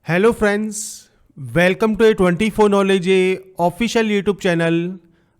Hello friends, welcome to A24 knowledge official YouTube channel.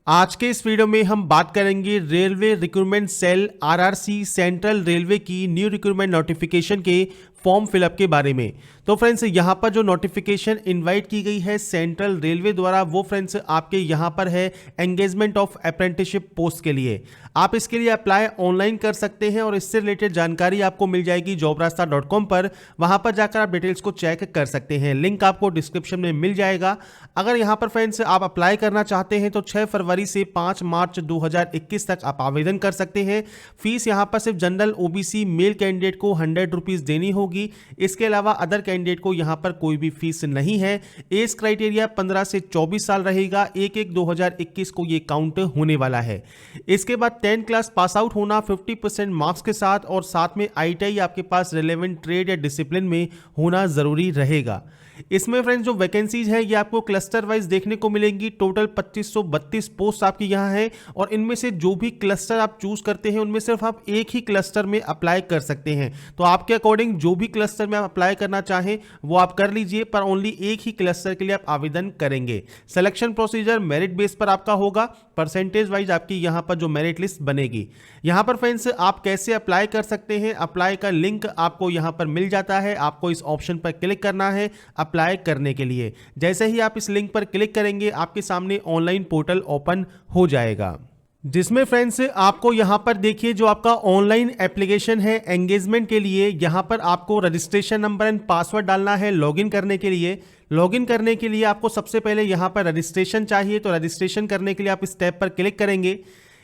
आज के इस वीडियो में हम बात करेंगे railway recruitment cell RRC central railway की न्यू रिक्रूटमेंट नोटिफिकेशन के फॉर्म फिलअप के बारे में। तो फ्रेंड्स, यहाँ पर जो नोटिफिकेशन इनवाइट की गई है सेंट्रल रेलवे द्वारा, वो फ्रेंड्स आपके यहाँ पर है एंगेजमेंट ऑफ अप्रेंटिसशिप पोस्ट के लिए। आप इसके लिए अप्लाई ऑनलाइन कर सकते हैं और इससे रिलेटेड जानकारी आपको मिल जाएगी jobrasta.com पर। वहाँ पर जाकर आप डिटेल्स को चेक कर सकते हैं। लिंक आपको डिस्क्रिप्शन में मिल जाएगा। अगर यहाँ पर फ्रेंड्स आप अप्लाई करना चाहते हैं तो 6 फरवरी से 5 मार्च 2021 तक आप आवेदन कर सकते हैं। फीस यहाँ पर सिर्फ जनरल ओबीसी मेल कैंडिडेट को 100 रुपीज़ देनी होगी। इसके अलावा अदर कैंडिडेट को यहाँ पर कोई भी फीस नहीं है। एज क्राइटेरिया 15 से 24 साल रहेगा। 1/1/2021 को ये काउंट होने वाला है। इसके बाद 10 क्लास पास आउट होना 50% मार्क्स के साथ, और साथ में ITI आपके पास रिलेवेंट ट्रेड या डिसिप्लिन में होना जरूरी रहेगा। इसमें फ्रेंड्स जो वैकेंसीज है ये आपको क्लस्टर वाइज देखने को मिलेंगी। टोटल 2532 पोस्ट आपकी यहाँ है, और इनमें से जो भी क्लस्टर आप चूज करते हैं उनमें सिर्फ आप एक ही क्लस्टर में अप्लाई कर सकते हैं। तो आपके अकॉर्डिंग जो भी क्लस्टर में आप अप्लाई करना चाहें वो आप कर लीजिए, पर ओनली एक ही क्लस्टर के लिए आप आवेदन करेंगे। सिलेक्शन प्रोसीजर मेरिट बेस पर आपका होगा। परसेंटेज वाइज आपकी यहाँ पर जो मेरिट लिस्ट बनेगी। यहाँ पर फ्रेंड्स आप कैसे अप्लाई कर सकते हैं, अप्लाई का लिंक आपको यहाँ पर मिल जाता है। आपको इस ऑप्शन पर क्लिक करना है अप्लाई करने के लिए। जैसे ही आप इस लिंक पर क्लिक करेंगे आपके सामने ऑनलाइन पोर्टल ओपन हो जाएगा, जिसमें फ्रेंड्स आपको यहां पर देखिए जो आपका ऑनलाइन एप्लीकेशन है एंगेजमेंट के लिए, यहां पर आपको रजिस्ट्रेशन नंबर एंड पासवर्ड डालना है लॉगिन करने के लिए। लॉगिन करने के लिए आपको सबसे पहले यहां पर रजिस्ट्रेशन चाहिए, तो रजिस्ट्रेशन करने के लिए आप इस टैब पर क्लिक करेंगे।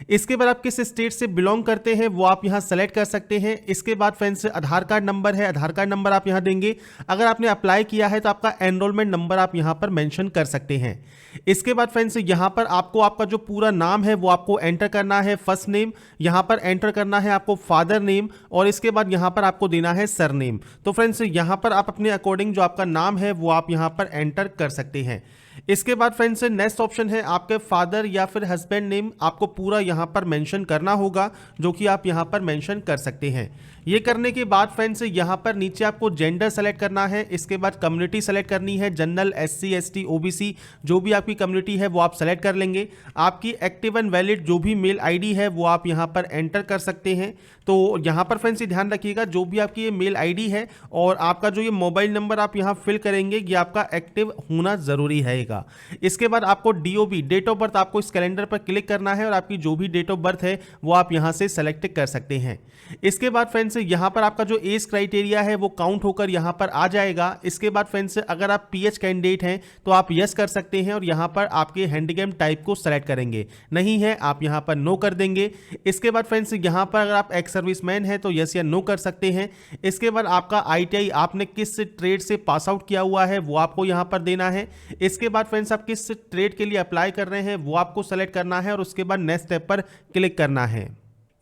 इसके बाद आप किस स्टेट से बिलोंग करते हैं वो आप यहां सेलेक्ट कर सकते हैं। इसके बाद फ्रेंड्स आधार कार्ड नंबर है, आधार कार्ड नंबर आप यहां देंगे। अगर आपने अप्लाई किया है तो आपका एनरोलमेंट नंबर आप यहां पर मेंशन कर सकते हैं। इसके बाद फ्रेंड्स यहां पर आपको आपका जो पूरा नाम है वो आपको एंटर करना है। फर्स्ट नेम यहां पर एंटर करना है आपको, फादर नेम, और इसके बाद यहां पर आपको देना है सरनेम। तो फ्रेंड्स यहां पर आप अपने अकॉर्डिंग जो आपका नाम है वो आप यहां पर एंटर कर सकते हैं। इसके बाद फ्रेंड्स नेक्स्ट ऑप्शन है आपके फादर या फिर हस्बैंड नेम, आपको पूरा यहां पर मेंशन करना होगा, जो कि आप यहां पर मेंशन कर सकते हैं। ये करने के बाद फ्रेंड्स यहां पर नीचे आपको जेंडर सेलेक्ट करना है। इसके बाद कम्युनिटी सेलेक्ट करनी है, जनरल, SC ST OBC जो भी आपकी कम्युनिटी है वो आप सेलेक्ट कर लेंगे। आपकी एक्टिव एंड वैलिड जो भी मेल ID है वो आप यहां पर एंटर कर सकते हैं। तो यहां पर फ्रेंड्स ये ध्यान रखिएगा जो भी आपकी ये मेल ID है और आपका जो ये मोबाइल नंबर आप यहां फिल करेंगे ये आपका एक्टिव होना जरूरी रहेगा। इसके बाद आपको DOB डेट ऑफ बर्थ आपको इस कैलेंडर पर क्लिक करना है, और आपकी जो भी डेट ऑफ बर्थ है वो आप यहां से सेलेक्ट कर सकते हैं। इसके बाद फ्रेंड्स यहां पर आपका जो एज क्राइटेरिया है वो काउंट होकर यहां पर आ जाएगा। इसके बाद फ्रेंड्स अगर आप PH कैंडिडेट हैं तो आप यस कर सकते हैं, और यहां पर आपके हैंडीकैम टाइप को सेलेक्ट करेंगे। नहीं है आप यहां पर नो कर देंगे। इसके बाद फ्रेंड्स यहां पर अगर आप एक्स सर्विसमैन हैं तो यस या नो कर सकते हैं। इसके बाद आपका ITI आपने किस ट्रेड से पास आउट किया हुआ है वो आपको यहां पर देना है। इसके बाद फ्रेंड्स आप किस ट्रेड के लिए अप्लाई कर रहे हैं वो आपको सेलेक्ट करना है, और उसके बाद नेक्स्ट स्टेप पर क्लिक करना है।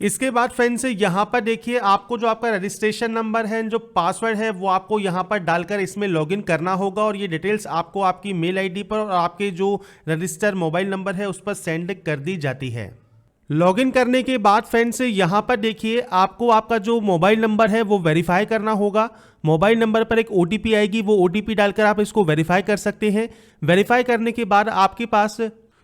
इसके बाद फ्रेंड्स यहां पर देखिए आपको जो आपका रजिस्ट्रेशन नंबर है, जो पासवर्ड है वो आपको यहां पर डालकर इसमें लॉगिन करना होगा, और ये डिटेल्स आपको आपकी मेल ID पर और आपके जो रजिस्टर मोबाइल नंबर है उस पर सेंड कर दी जाती है। लॉगिन करने के बाद फ्रेंड्स यहां पर देखिए आपको आपका जो मोबाइल नंबर है वो वेरीफाई करना होगा। मोबाइल नंबर पर एक OTP आएगी, वो OTP डालकर आप इसको वेरीफाई कर सकते हैं। वेरीफाई करने के बाद आपके पास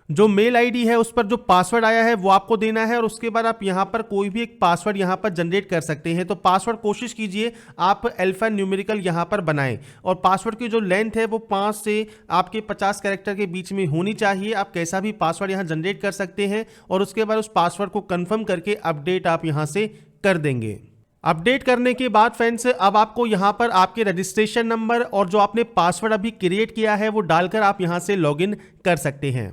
जो मेल ID है उस पर जो पासवर्ड आया है वो आपको देना है, और उसके बाद आप यहां पर कोई भी एक पासवर्ड यहां पर जनरेट कर सकते हैं। तो पासवर्ड कोशिश कीजिए आप अल्फा न्यूमेरिकल यहां पर बनाएं, और पासवर्ड की जो लेंथ है वो 5 से आपके 50 कैरेक्टर के बीच में होनी चाहिए। आप कैसा भी पासवर्ड यहां जनरेट कर सकते हैं, और उसके बाद उस पासवर्ड को कंफर्म करके अपडेट आप यहां से कर देंगे। अपडेट करने के बाद फ्रेंड्स अब आपको यहां पर आपके रजिस्ट्रेशन नंबर और जो आपने पासवर्ड अभी क्रिएट किया है वो डालकर आप यहां से लॉगिन कर सकते हैं।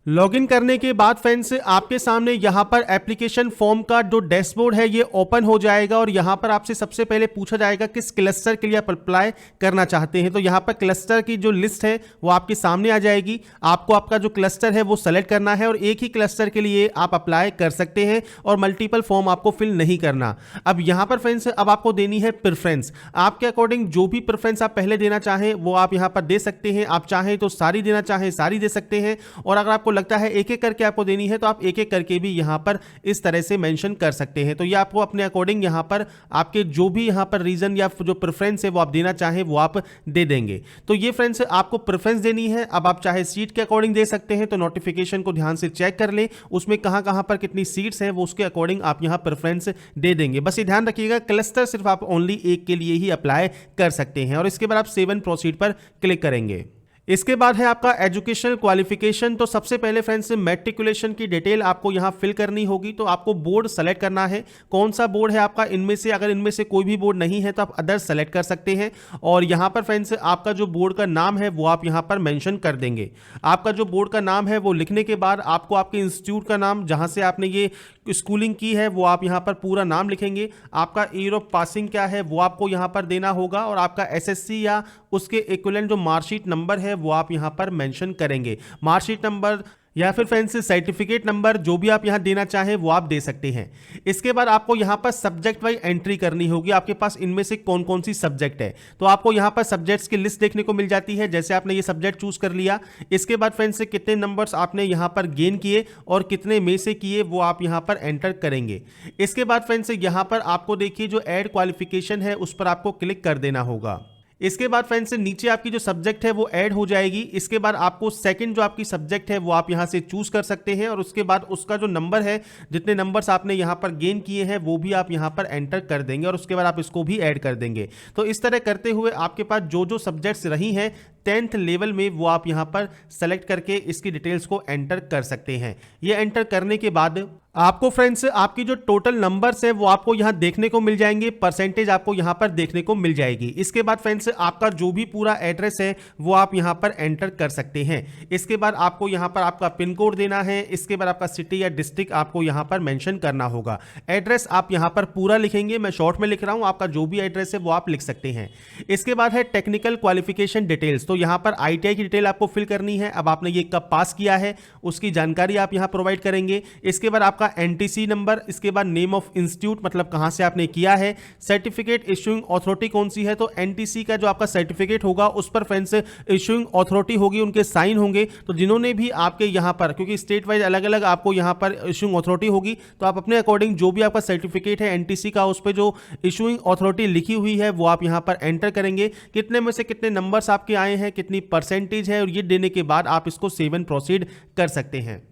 लॉगिन करने के बाद फ्रेंड्स आपके सामने यहां पर एप्लीकेशन फॉर्म का जो डैशबोर्ड है ये ओपन हो जाएगा, और यहां पर आपसे सबसे पहले पूछा जाएगा किस क्लस्टर के लिए आप अप्लाई करना चाहते हैं। तो यहां पर क्लस्टर की जो लिस्ट है वो आपके सामने आ जाएगी। आपको आपका जो क्लस्टर है वो सेलेक्ट करना है, और एक ही क्लस्टर के लिए आप अप्लाई कर सकते हैं, और मल्टीपल फॉर्म आपको फिल नहीं करना। अब यहां पर फ्रेंड्स अब आपको देनी है प्रेफरेंस। आपके अकॉर्डिंग जो भी प्रेफरेंस आप पहले देना चाहें वो आप यहां पर दे सकते हैं। आप चाहें तो सारी देना चाहें सारी दे सकते हैं, और अगर आपको लगता है एक एक करके आपको देनी है तो आप एक एक करके भी यहाँ पर इस तरह से मेंशन कर सकते हैं। तो ये आपको अपने अकॉर्डिंग यहाँ पर आपके जो भी यहाँ पर रीजन या जो प्रेफरेंस है वो आप देना चाहें वो आप दे देंगे। तो ये फ्रेंड्स आपको प्रेफरेंस देनी है। अब आप चाहे सीट के अकॉर्डिंग दे सकते हैं, तो नोटिफिकेशन को ध्यान से चेक कर लें, उसमें कहां पर कितनी सीट्स हैं वो उसके अकॉर्डिंग आप यहां प्रेफरेंस दे देंगे। बस ये ध्यान रखिएगा क्लस्टर सिर्फ आप ओनली एक के लिए ही अप्लाई कर सकते हैं। और इसके बाद आप 7 प्रोसीड पर क्लिक करेंगे। इसके बाद है आपका एजुकेशनल क्वालिफिकेशन। तो सबसे पहले फ्रेंड्स मैट्रिकुलेशन की डिटेल आपको यहां फिल करनी होगी। तो आपको बोर्ड सेलेक्ट करना है, कौन सा बोर्ड है आपका इनमें से। अगर इनमें से कोई भी बोर्ड नहीं है तो आप अदर सेलेक्ट कर सकते हैं। और यहां पर फ्रेंड्स आपका जो बोर्ड का नाम है वो आप यहां पर मेंशन कर देंगे। आपका जो बोर्ड का नाम है वो लिखने के बाद आपको आपके इंस्टीट्यूट का नाम, जहां से आपने ये स्कूलिंग की है, वो आप यहां पर पूरा नाम लिखेंगे। आपका ईयर ऑफ पासिंग क्या है वो आपको यहां पर देना होगा। और आपका एसएससी या उसके इक्विवेलेंट जो मार्कशीट नंबर है वो आप यहां पर मेंशन करेंगे। मार्कशीट नंबर या फिर फ्रेंड्स सर्टिफिकेट नंबर जो भी आप यहां देना चाहें वो आप दे सकते हैं। इसके बाद आपको यहां पर सब्जेक्ट वाइज एंट्री करनी होगी, आपके पास इनमें से कौन कौन सी सब्जेक्ट है। तो आपको यहां पर सब्जेक्ट्स की लिस्ट देखने को मिल जाती है। जैसे आपने ये सब्जेक्ट चूज कर लिया, इसके बाद फ्रेंड्स कितने नंबर्स आपने यहां पर गेन किए और कितने में से किए वो आप यहां पर एंटर करेंगे। इसके बाद फ्रेंड्स यहां पर आपको देखिए जो ऐड क्वालिफिकेशन है उस पर आपको क्लिक कर देना होगा। इसके बाद फ्रेंड्स नीचे आपकी जो सब्जेक्ट है वो ऐड हो जाएगी। इसके बाद आपको सेकंड जो आपकी सब्जेक्ट है वो आप यहां से चूज कर सकते हैं। और उसके बाद उसका जो नंबर है, जितने नंबर्स आपने यहां पर गेन किए हैं वो भी आप यहां पर एंटर कर देंगे। और उसके बाद आप इसको भी ऐड कर देंगे। तो इस तरह करते हुए आपके पास जो जो सब्जेक्ट्स रही हैं 10th लेवल में वो आप यहां पर सेलेक्ट करके इसकी डिटेल्स को एंटर कर सकते हैं। ये एंटर करने के बाद आपको फ्रेंड्स आपकी जो टोटल नंबर्स है वो आपको यहां देखने को मिल जाएंगे, परसेंटेज आपको यहां पर देखने को मिल जाएगी। इसके बाद फ्रेंड्स आपका जो भी पूरा एड्रेस है वो आप यहां पर एंटर कर सकते हैं। इसके बाद आपको यहां पर आपका पिन कोड देना है। इसके बाद आपका सिटी या डिस्ट्रिक्ट आपको यहां पर मेंशन करना होगा। एड्रेस आप यहां पर पूरा लिखेंगे, मैं शॉर्ट में लिख रहा हूं, आपका जो भी एड्रेस है वो आप लिख सकते हैं। इसके बाद है टेक्निकल क्वालिफिकेशन डिटेल्स। तो यहां पर आईटीआई की डिटेल आपको फिल करनी है। अब आपने ये कब पास किया है उसकी जानकारी आप यहां प्रोवाइड करेंगे। इसके बाद आपका एनटीसी नंबर, इसके बाद नेम ऑफ इंस्टीट्यूट, मतलब कहां से आपने किया है, सर्टिफिकेट इशूइंग अथॉरिटी कौन सी है। तो एनटीसी का जो आपका सर्टिफिकेट होगा उस पर फ्रेंड्स इशूइंग अथॉरिटी होगी, उनके साइन होंगे। तो जिन्होंने भी आपके यहां पर, क्योंकि स्टेट वाइज अलग अलग आपको यहां पर इशूइंग अथॉरिटी होगी, तो आप अपने अकॉर्डिंग जो भी आपका सर्टिफिकेट है एनटीसी का उस पर जो इशूइंग अथॉरिटी लिखी हुई है वो आप यहां पर एंटर करेंगे। कितने में से कितने नंबर्स आपके आए हैं, कितनी परसेंटेज है, और ये देने के बाद आप इसको सेव एंड प्रोसीड कर सकते हैं।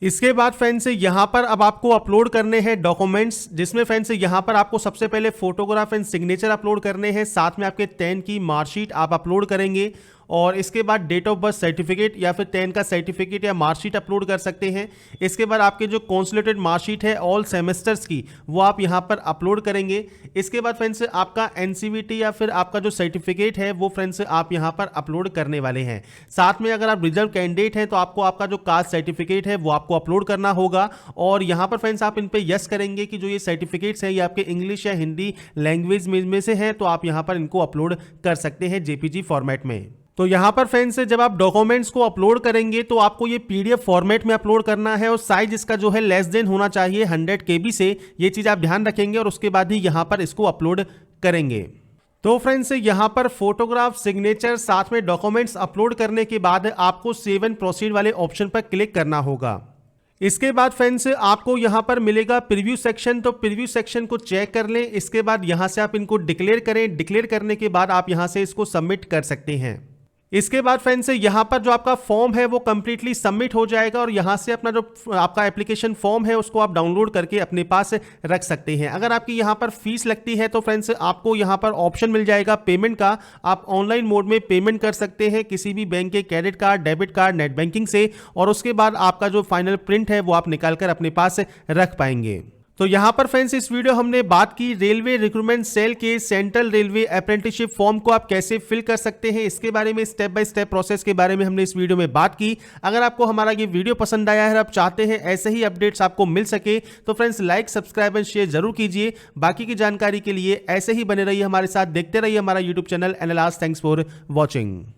इसके बाद फ्रेंड्स यहां पर अब आपको अपलोड करने हैं डॉक्यूमेंट्स, जिसमें फ्रेंड्स यहां पर आपको सबसे पहले फोटोग्राफ एंड सिग्नेचर अपलोड करने हैं, साथ में आपके 10 की मार्कशीट आप अपलोड करेंगे। और इसके बाद डेट ऑफ बर्थ सर्टिफिकेट या फिर 10 का सर्टिफिकेट या मार्कशीट अपलोड कर सकते हैं। इसके बाद आपके जो कॉन्सुलेटेड मार्कशीट है ऑल सेमेस्टर्स की वो आप यहां पर अपलोड करेंगे। इसके बाद फ्रेंड्स आपका एनसीवीटी या फिर आपका जो सर्टिफिकेट है वो फ्रेंड्स आप यहां पर अपलोड करने वाले हैं। साथ में अगर आप रिजर्व कैंडिडेट हैं तो आपको आपका जो कास्ट सर्टिफिकेट है वो आपको अपलोड करना होगा। और यहां पर फ्रेंड्स आप इन पे यस करेंगे कि जो ये सर्टिफिकेट्स हैं ये आपके इंग्लिश या हिंदी लैंग्वेज में से हैं, तो आप यहां पर इनको अपलोड कर सकते हैं जेपीजी फॉर्मेट में। तो यहां पर फ्रेंड्स जब आप डॉक्यूमेंट्स को अपलोड करेंगे तो आपको ये पीडीएफ फॉर्मेट में अपलोड करना है और साइज इसका जो है लेस देन होना चाहिए 100 KB से। ये चीज आप ध्यान रखेंगे और उसके बाद ही यहां पर इसको अपलोड करेंगे। तो फ्रेंड्स यहां पर फोटोग्राफ, सिग्नेचर, साथ में डॉक्यूमेंट्स अपलोड करने के बाद आपको सेव एंड प्रोसीड वाले ऑप्शन पर क्लिक करना होगा। इसके बाद फ्रेंड्स आपको यहां पर मिलेगा प्रीव्यू सेक्शन, तो प्रीव्यू सेक्शन को चेक कर लें। इसके बाद यहां से आप इनको डिक्लेयर करें। डिक्लेयर करने के बाद आप यहां से इसको सबमिट कर सकते हैं। इसके बाद फ्रेंड्स यहां पर जो आपका फॉर्म है वो कंप्लीटली सबमिट हो जाएगा और यहां से अपना जो आपका एप्लीकेशन फॉर्म है उसको आप डाउनलोड करके अपने पास रख सकते हैं। अगर आपकी यहां पर फीस लगती है तो फ्रेंड्स आपको यहां पर ऑप्शन मिल जाएगा पेमेंट का। आप ऑनलाइन मोड में पेमेंट कर सकते हैं किसी भी बैंक के credit card, debit card, net banking से, और उसके बाद आपका जो फाइनल प्रिंट है वो आप निकाल कर अपने पास रख पाएंगे। तो यहां पर फ्रेंड्स इस वीडियो हमने बात की रेलवे रिक्रूटमेंट सेल के सेंट्रल रेलवे अप्रेंटिसशिप फॉर्म को आप कैसे फिल कर सकते हैं, इसके बारे में स्टेप बाय स्टेप प्रोसेस के बारे में हमने इस वीडियो में बात की। अगर आपको हमारा ये वीडियो पसंद आया है, आप चाहते हैं ऐसे ही अपडेट्स आपको मिल सके, तो friends like, subscribe and share जरूर कीजिए। बाकी की जानकारी के लिए ऐसे ही बने रहिए हमारे साथ, देखते रहिए हमारा यूट्यूब चैनल एनालास। Thanks for watching.